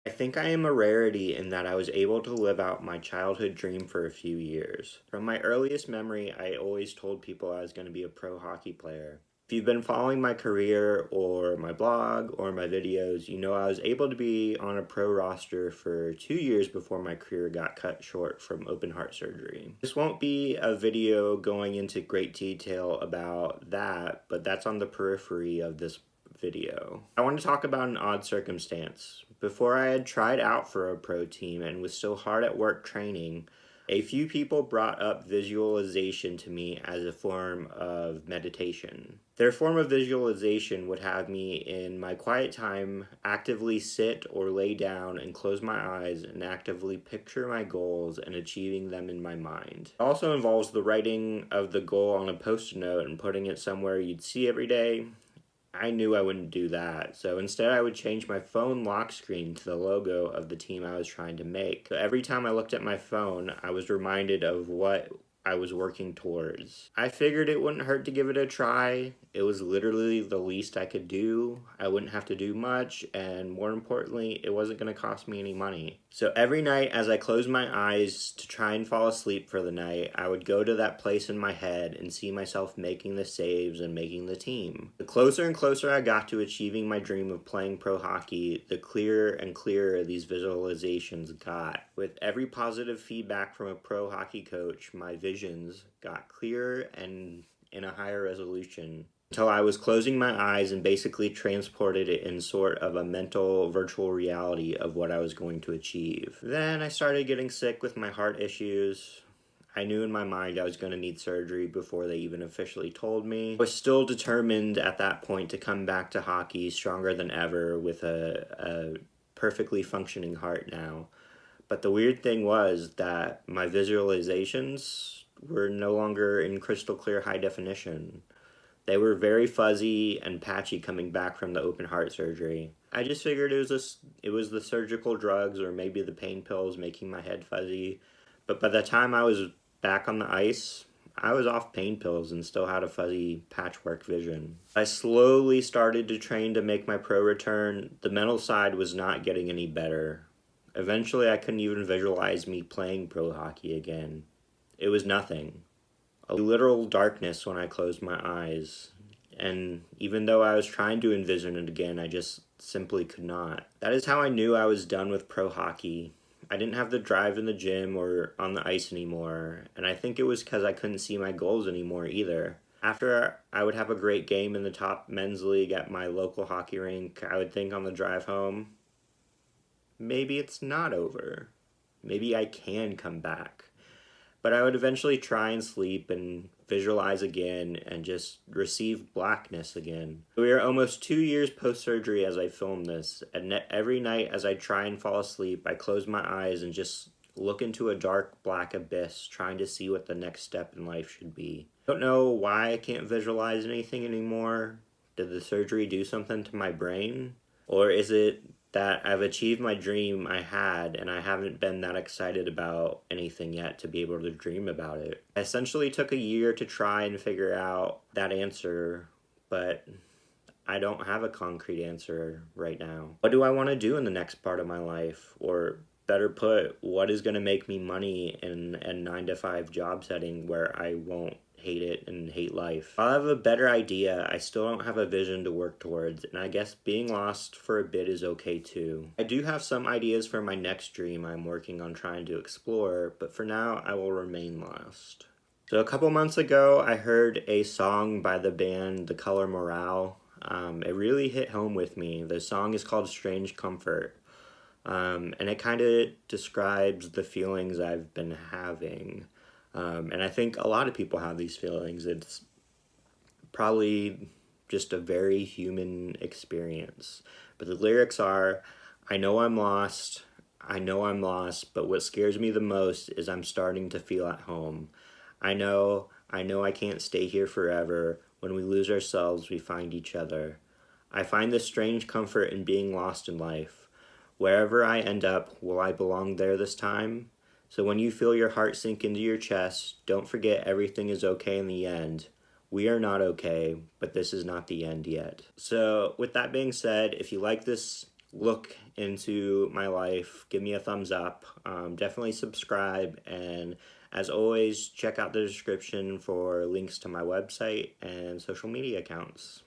I think I am a rarity in that I was able to live out my childhood dream for a few years. From my earliest memory, I always told people I was going to be a pro hockey player. If you've been following my career or my blog or my videos, you know I was able to be on a pro roster for 2 years before my career got cut short from open heart surgery. This won't be a video going into great detail about that, but that's on the periphery of this video. I want to talk about an odd circumstance. Before I had tried out for a pro team and was still hard at work training, a few people brought up visualization to me as a form of meditation. Their form of visualization would have me in my quiet time actively sit or lay down and close my eyes and actively picture my goals and achieving them in my mind. It also involves the writing of the goal on a post-it note and putting it somewhere you'd see every day. I knew I wouldn't do that, so instead I would change my phone lock screen to the logo of the team I was trying to make. So every time I looked at my phone, I was reminded of what I was working towards. I figured it wouldn't hurt to give it a try. It was literally the least I could do. I wouldn't have to do much, and more importantly, it wasn't going to cost me any money. So every night as I closed my eyes to try and fall asleep for the night, I would go to that place in my head and see myself making the saves and making the team. The closer and closer I got to achieving my dream of playing pro hockey, the clearer and clearer these visualizations got. With every positive feedback from a pro hockey coach, my visions got clearer and in a higher resolution, until I was closing my eyes and basically transported it in sort of a mental virtual reality of what I was going to achieve. Then I started getting sick with my heart issues. I knew in my mind I was going to need surgery before they even officially told me. I was still determined at that point to come back to hockey stronger than ever with a perfectly functioning heart now. But the weird thing was that my visualizations were no longer in crystal clear high definition. They were very fuzzy and patchy coming back from the open heart surgery. I just figured it was the surgical drugs or maybe the pain pills making my head fuzzy. But by the time I was back on the ice, I was off pain pills and still had a fuzzy patchwork vision. I slowly started to train to make my pro return. The mental side was not getting any better. Eventually, I couldn't even visualize me playing pro hockey again. It was nothing. A literal darkness when I closed my eyes. And even though I was trying to envision it again, I just simply could not. That is how I knew I was done with pro hockey. I didn't have the drive in the gym or on the ice anymore, and I think it was because I couldn't see my goals anymore either. After I would have a great game in the top men's league at my local hockey rink, I would think on the drive home, maybe it's not over. Maybe I can come back. But I would eventually try and sleep and visualize again and just receive blackness again. We are almost 2 years post-surgery as I film this, and every night as I try and fall asleep, I close my eyes and just look into a dark black abyss, trying to see what the next step in life should be. I don't know why I can't visualize anything anymore. Did the surgery do something to my brain? Or is it that I've achieved my dream I had and I haven't been that excited about anything yet to be able to dream about it? I essentially took a year to try and figure out that answer, but I don't have a concrete answer right now. What do I want to do in the next part of my life? Or better put, what is going to make me money in a 9-to-5 job setting where I won't hate it and hate life? I'll have a better idea. I still don't have a vision to work towards, and I guess being lost for a bit is okay too. I do have some ideas for my next dream I'm working on trying to explore, but for now I will remain lost. So a couple months ago I heard a song by the band The Color Morale. It really hit home with me. The song is called Strange Comfort. And it kind of describes the feelings I've been having. And I think a lot of people have these feelings. It's probably just a very human experience. But the lyrics are, I know I'm lost, but what scares me the most is I'm starting to feel at home. I know I can't stay here forever. When we lose ourselves, we find each other. I find this strange comfort in being lost in life. Wherever I end up, will I belong there this time? So when you feel your heart sink into your chest, don't forget everything is okay in the end. We are not okay, but this is not the end yet. So with that being said, if you like this look into my life, give me a thumbs up. Definitely subscribe. And as always, check out the description for links to my website and social media accounts.